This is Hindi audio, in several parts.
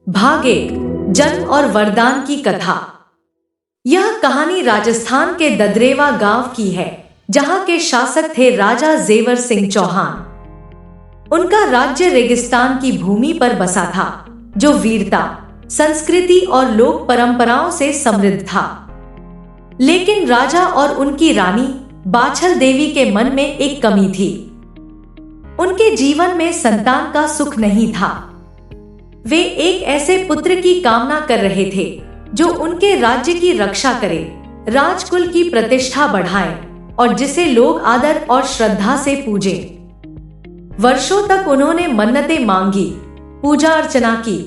भाग एक, जन्म और वरदान की कथा। यह कहानी राजस्थान के ददरेवा गांव की है, जहां के शासक थे राजा जेवर सिंह चौहान। उनका राज्य रेगिस्तान की भूमि पर बसा था, जो वीरता, संस्कृति और लोक परंपराओं से समृद्ध था। लेकिन राजा और उनकी रानी बाछल देवी के मन में एक कमी थी। उनके जीवन में संतान का सुख नहीं था। वे एक ऐसे पुत्र की कामना कर रहे थे जो उनके राज्य की रक्षा करे, राजकुल की प्रतिष्ठा बढ़ाए और जिसे लोग आदर और श्रद्धा से पूजे। वर्षों तक उन्होंने मन्नतें मांगी, पूजा अर्चना की,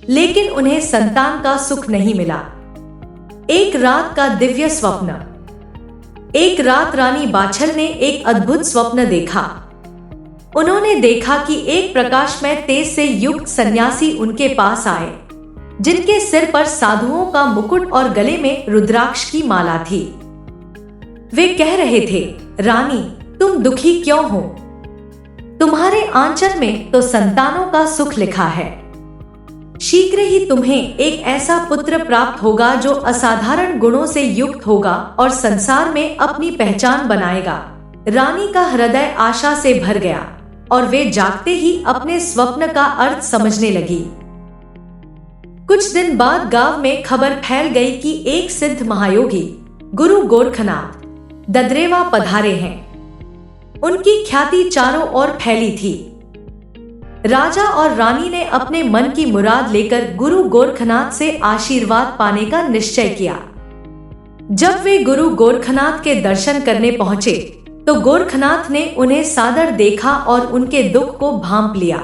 लेकिन उन्हें संतान का सुख नहीं मिला। एक रात का दिव्य स्वप्न। एक रात रानी बाछल ने एक अद्भुत स्वप्न देखा। उन्होंने देखा कि एक प्रकाशमय तेज से युक्त सन्यासी उनके पास आए, जिनके सिर पर साधुओं का मुकुट और गले में रुद्राक्ष की माला थी। वे कह रहे थे, रानी, तुम दुखी क्यों हो? तुम्हारे आंचल में तो संतानों का सुख लिखा है। शीघ्र ही तुम्हें एक ऐसा पुत्र प्राप्त होगा जो असाधारण गुणों से युक्त होगा और संसार में अपनी पहचान बनाएगा। रानी का हृदय आशा से भर गया और वे जागते ही अपने स्वप्न का अर्थ समझने लगी। कुछ दिन बाद गांव में खबर फैल गई कि एक सिद्ध महायोगी गुरु गोरखनाथ ददरेवा पधारे हैं। उनकी ख्याति चारों ओर फैली थी। राजा और रानी ने अपने मन की मुराद लेकर गुरु गोरखनाथ से आशीर्वाद पाने का निश्चय किया। जब वे गुरु गोरखनाथ के दर्शन करने पहुंचे तो गोरखनाथ ने उन्हें सादर देखा और उनके दुख को भांप लिया।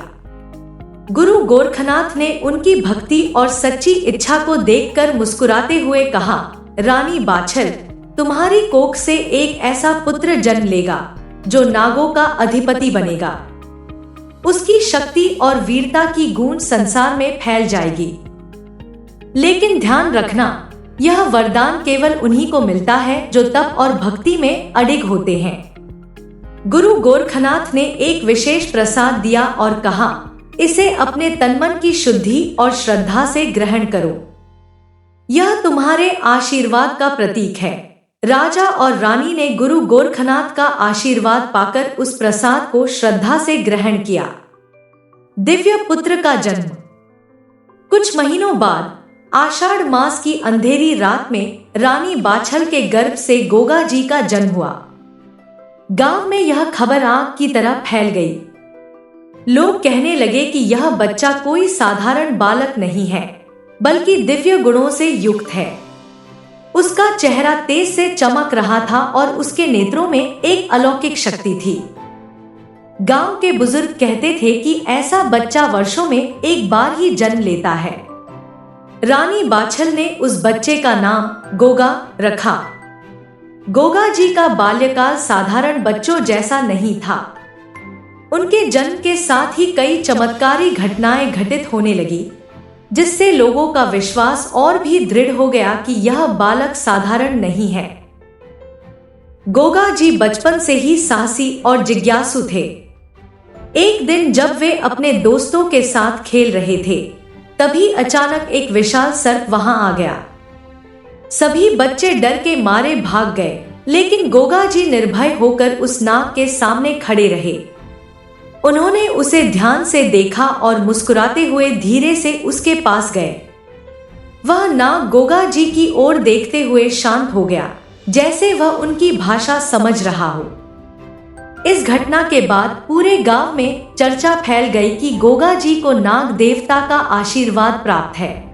गुरु गोरखनाथ ने उनकी भक्ति और सच्ची इच्छा को देखकर मुस्कुराते हुए कहा, रानी बाछल, तुम्हारी कोख से एक ऐसा पुत्र जन्म लेगा जो नागों का अधिपति बनेगा। उसकी शक्ति और वीरता की गूंज संसार में फैल जाएगी। लेकिन ध्यान रखना, यह वरदान केवल उन्हीं को मिलता है जो तप और भक्ति में अडिग होते हैं। गुरु गोरखनाथ ने एक विशेष प्रसाद दिया और कहा, इसे अपने तनमन की शुद्धि और श्रद्धा से ग्रहण करो। यह तुम्हारे आशीर्वाद का प्रतीक है। राजा और रानी ने गुरु गोरखनाथ का आशीर्वाद पाकर उस प्रसाद को श्रद्धा से ग्रहण किया। दिव्य पुत्र का जन्म। कुछ महीनों बाद आषाढ़ मास की अंधेरी रात में रानी बाछल के गर्भ से गोगा जी का जन्म हुआ। गांव में यह खबर आग की तरह फैल गई। लोग कहने लगे कि यह बच्चा कोई साधारण बालक नहीं है, बल्कि दिव्य गुणों से युक्त है। उसका चेहरा तेज से चमक रहा था और उसके नेत्रों में एक अलौकिक शक्ति थी। गांव के बुजुर्ग कहते थे कि ऐसा बच्चा वर्षों में एक बार ही जन्म लेता है। रानी बाछल ने उस बच्चे का नाम गोगा रखा। गोगा जी का बाल्यकाल साधारण बच्चों जैसा नहीं था। उनके जन्म के साथ ही कई चमत्कारी घटनाएं घटित होने लगी, जिससे लोगों का विश्वास और भी दृढ़ हो गया कि यह बालक साधारण नहीं है। गोगा जी बचपन से ही साहसी और जिज्ञासु थे। एक दिन जब वे अपने दोस्तों के साथ खेल रहे थे, तभी अचानक एक विशाल सर्प वहां आ गया। सभी बच्चे डर के मारे भाग गए, लेकिन गोगा जी निर्भय होकर उस नाग के सामने खड़े रहे। उन्होंने उसे ध्यान से देखा और मुस्कुराते हुए धीरे से उसके पास गए। वह नाग गोगा जी की ओर देखते हुए शांत हो गया, जैसे वह उनकी भाषा समझ रहा हो। इस घटना के बाद पूरे गांव में चर्चा फैल गई कि गोगा जी को नाग देवता का आशीर्वाद प्राप्त है।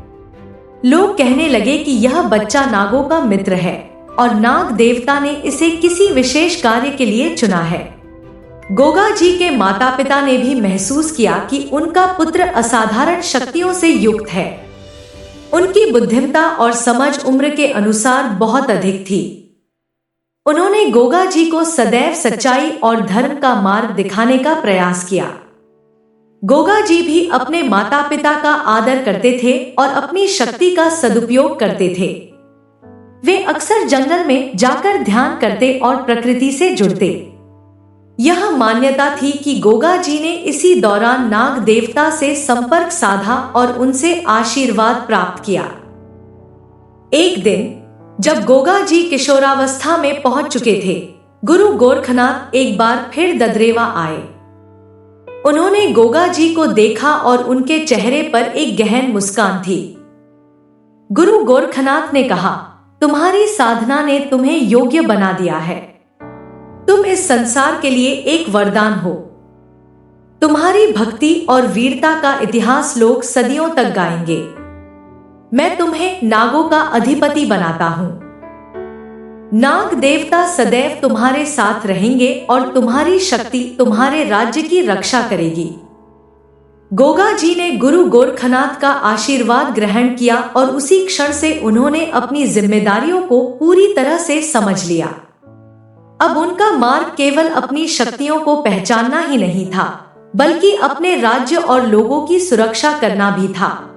लोग कहने लगे कि यह बच्चा नागों का मित्र है और नाग देवता ने इसे किसी विशेष कार्य के लिए चुना है। गोगा जी के माता पिता ने भी महसूस किया कि उनका पुत्र असाधारण शक्तियों से युक्त है। उनकी बुद्धिमत्ता और समझ उम्र के अनुसार बहुत अधिक थी। उन्होंने गोगा जी को सदैव सच्चाई और धर्म का मार्ग दिखाने का प्रयास किया। गोगा जी भी अपने माता पिता का आदर करते थे और अपनी शक्ति का सदुपयोग करते थे। वे अक्सर जंगल में जाकर ध्यान करते और प्रकृति से जुड़ते। यह मान्यता थी कि गोगा जी ने इसी दौरान नाग देवता से संपर्क साधा और उनसे आशीर्वाद प्राप्त किया। एक दिन जब गोगा जी किशोरावस्था में पहुंच चुके थे, गुरु गोरखनाथ एक बार फिर ददरेवा आए। उन्होंने गोगा जी को देखा और उनके चेहरे पर एक गहन मुस्कान थी। गुरु गोरखनाथ ने कहा, तुम्हारी साधना ने तुम्हें योग्य बना दिया है। तुम इस संसार के लिए एक वरदान हो। तुम्हारी भक्ति और वीरता का इतिहास लोग सदियों तक गाएंगे। मैं तुम्हें नागों का अधिपति बनाता हूं। नाग देवता सदैव तुम्हारे साथ रहेंगे और तुम्हारी शक्ति तुम्हारे राज्य की रक्षा करेगी। गोगा जी ने गुरु गोरखनाथ का आशीर्वाद ग्रहण किया और उसी क्षण से उन्होंने अपनी जिम्मेदारियों को पूरी तरह से समझ लिया। अब उनका मार्ग केवल अपनी शक्तियों को पहचानना ही नहीं था, बल्कि अपने राज्य और लोगों की सुरक्षा करना भी था।